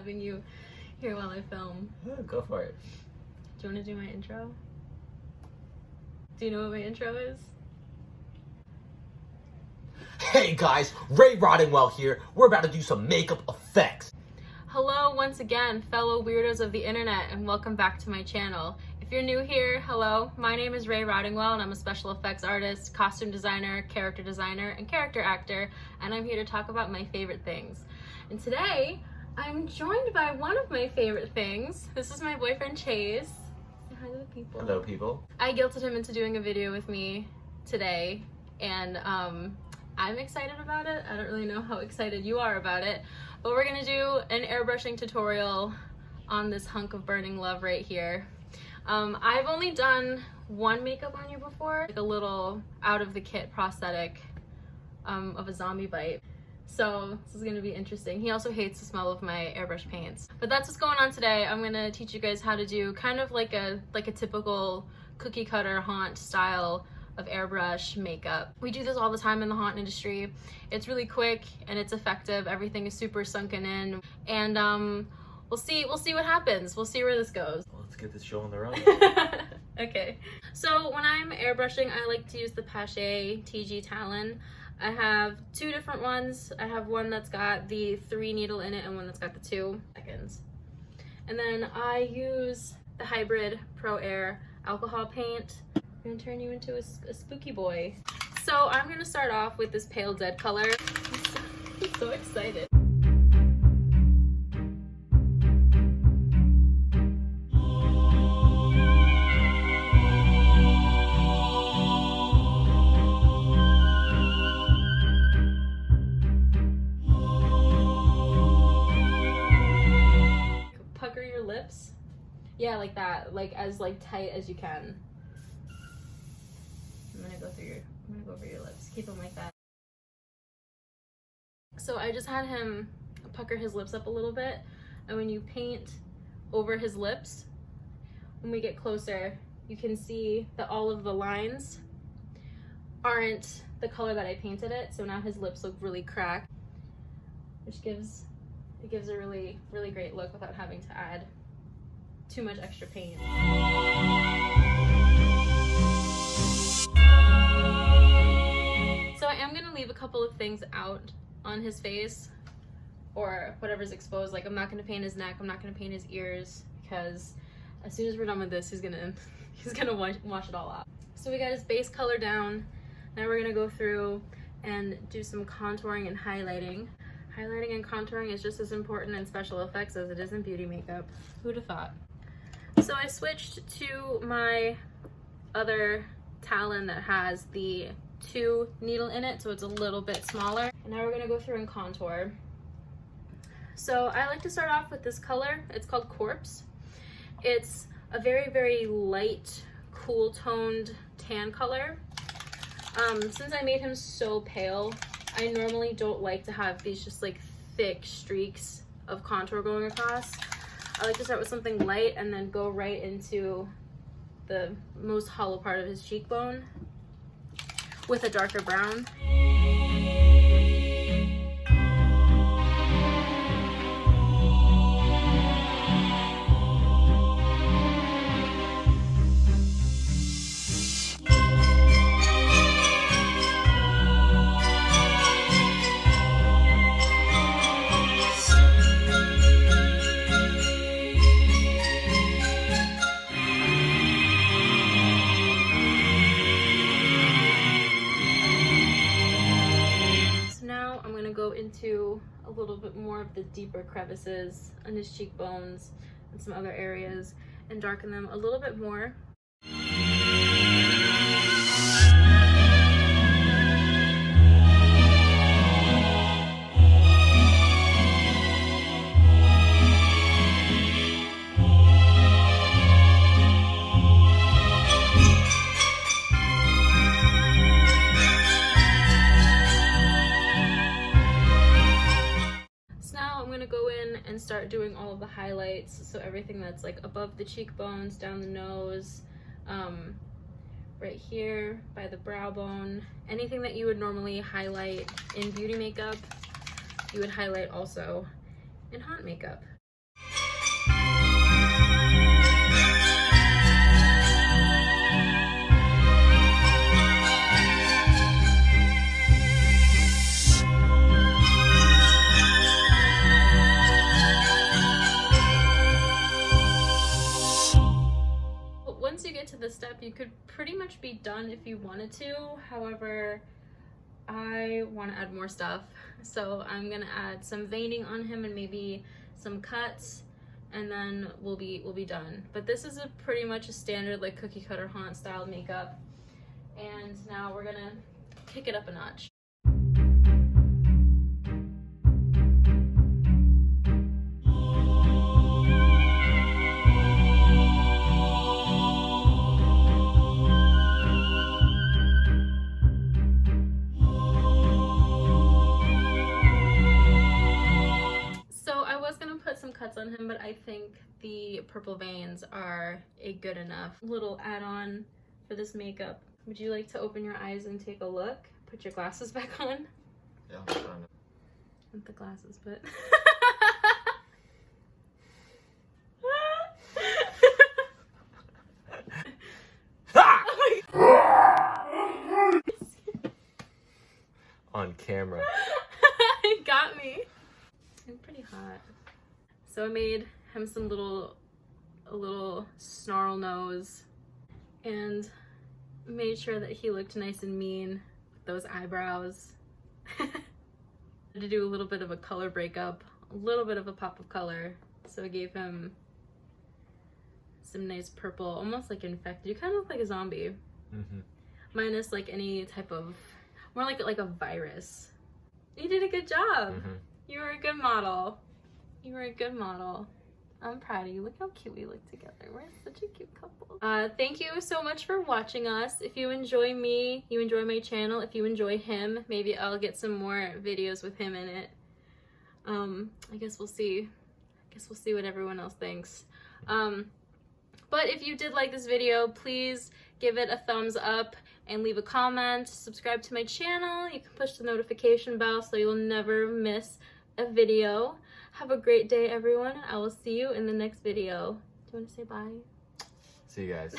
having you here while I film. Yeah, go for it. Do you want to do my intro? Do you know what my intro is? Hey guys, Ray Rottingwell here. We're about to do some makeup effects. Hello once again, fellow weirdos of the internet, and welcome back to my channel. If you're new here, hello, my name is Ray Rottingwell and I'm a special effects artist, costume designer, character designer, and character actor, and I'm here to talk about my favorite things. And today, I'm joined by one of my favorite things. This is my boyfriend Chase. Say hi to the people. Hello people. I guilted him into doing a video with me today, and I'm excited about it. I don't really know how excited you are about it, but we're gonna do an airbrushing tutorial on this hunk of burning love right here. I've only done one makeup on you before, like a little out of the kit prosthetic of a zombie bite. So this is gonna be interesting. He also hates the smell of my airbrush paints. But that's what's going on today. I'm gonna teach you guys how to do kind of like a typical cookie cutter haunt style of airbrush makeup. We do this all the time in the haunt industry. It's really quick and it's effective. Everything is super sunken in, and we'll see what happens. We'll see where this goes. Well, let's get this show on the road. Okay, so when I'm airbrushing, I like to use the Pache TG Talon. I have two different ones. I have one that's got the 3 needle in it and one that's got the 2 seconds. And then I use the Hybrid Pro Air alcohol paint. I'm gonna turn you into a spooky boy. So I'm gonna start off with this pale dead color. I'm so excited. Pucker your lips. Yeah, like that, like as tight as you can. I'm gonna go over your lips. Keep them like that. So I just had him pucker his lips up a little bit, and when you paint over his lips, when we get closer, you can see that all of the lines aren't the color that I painted it, so now his lips look really cracked, which gives a really, really great look without having to add too much extra paint. So I am gonna leave a couple of things out on his face, or whatever's exposed. Like, I'm not gonna paint his neck, I'm not gonna paint his ears, because as soon as we're done with this, he's gonna wash it all off. So we got his base color down. Now we're gonna go through and do some contouring and highlighting. Highlighting and contouring is just as important in special effects as it is in beauty makeup. Who'd have thought? So I switched to my other Talon that has the 2 needle in it, so it's a little bit smaller. And now we're gonna go through and contour. So I like to start off with this color. It's called Corpse. It's a very, very light, cool toned tan color. Since I made him so pale, I normally don't like to have these just like thick streaks of contour going across. I like to start with something light and then go right into the most hollow part of his cheekbone with a darker brown. Into a little bit more of the deeper crevices on his cheekbones and some other areas, and darken them a little bit more. Go in and start doing all of the highlights, so everything that's like above the cheekbones, down the nose, right here by the brow bone. Anything that you would normally highlight in beauty makeup, you would highlight also in haunt makeup. could pretty much be done if you wanted to. However, I want to add more stuff, so I'm gonna add some veining on him and maybe some cuts, and then we'll be done. But this is a pretty much a standard like cookie cutter haunt style makeup, and now we're gonna kick it up a notch. Cuts on him, but I think the purple veins are a good enough little add-on for this makeup. Would you like to open your eyes and take a look? Put your glasses back on. Yeah, I'm trying to. With the glasses, but On camera. It got me. I'm pretty hot. So I made him a little snarl nose and made sure that he looked nice and mean with those eyebrows. To do a little bit of a color breakup, a little bit of a pop of color. So I gave him some nice purple, almost like infected. You kind of look like a zombie. Mm-hmm. Minus like any type of, more like a virus. You did a good job. Mm-hmm. You were a good model. You were a good model. I'm proud of you. Look how cute we look together. We're such a cute couple. Thank you so much for watching us. If you enjoy me, you enjoy my channel. If you enjoy him, maybe I'll get some more videos with him in it. I guess we'll see. I guess we'll see what everyone else thinks. But if you did like this video, please give it a thumbs up and leave a comment. Subscribe to my channel. You can push the notification bell so you'll never miss a video. Have a great day, everyone. I will see you in the next video. Do you want to say bye? See you guys.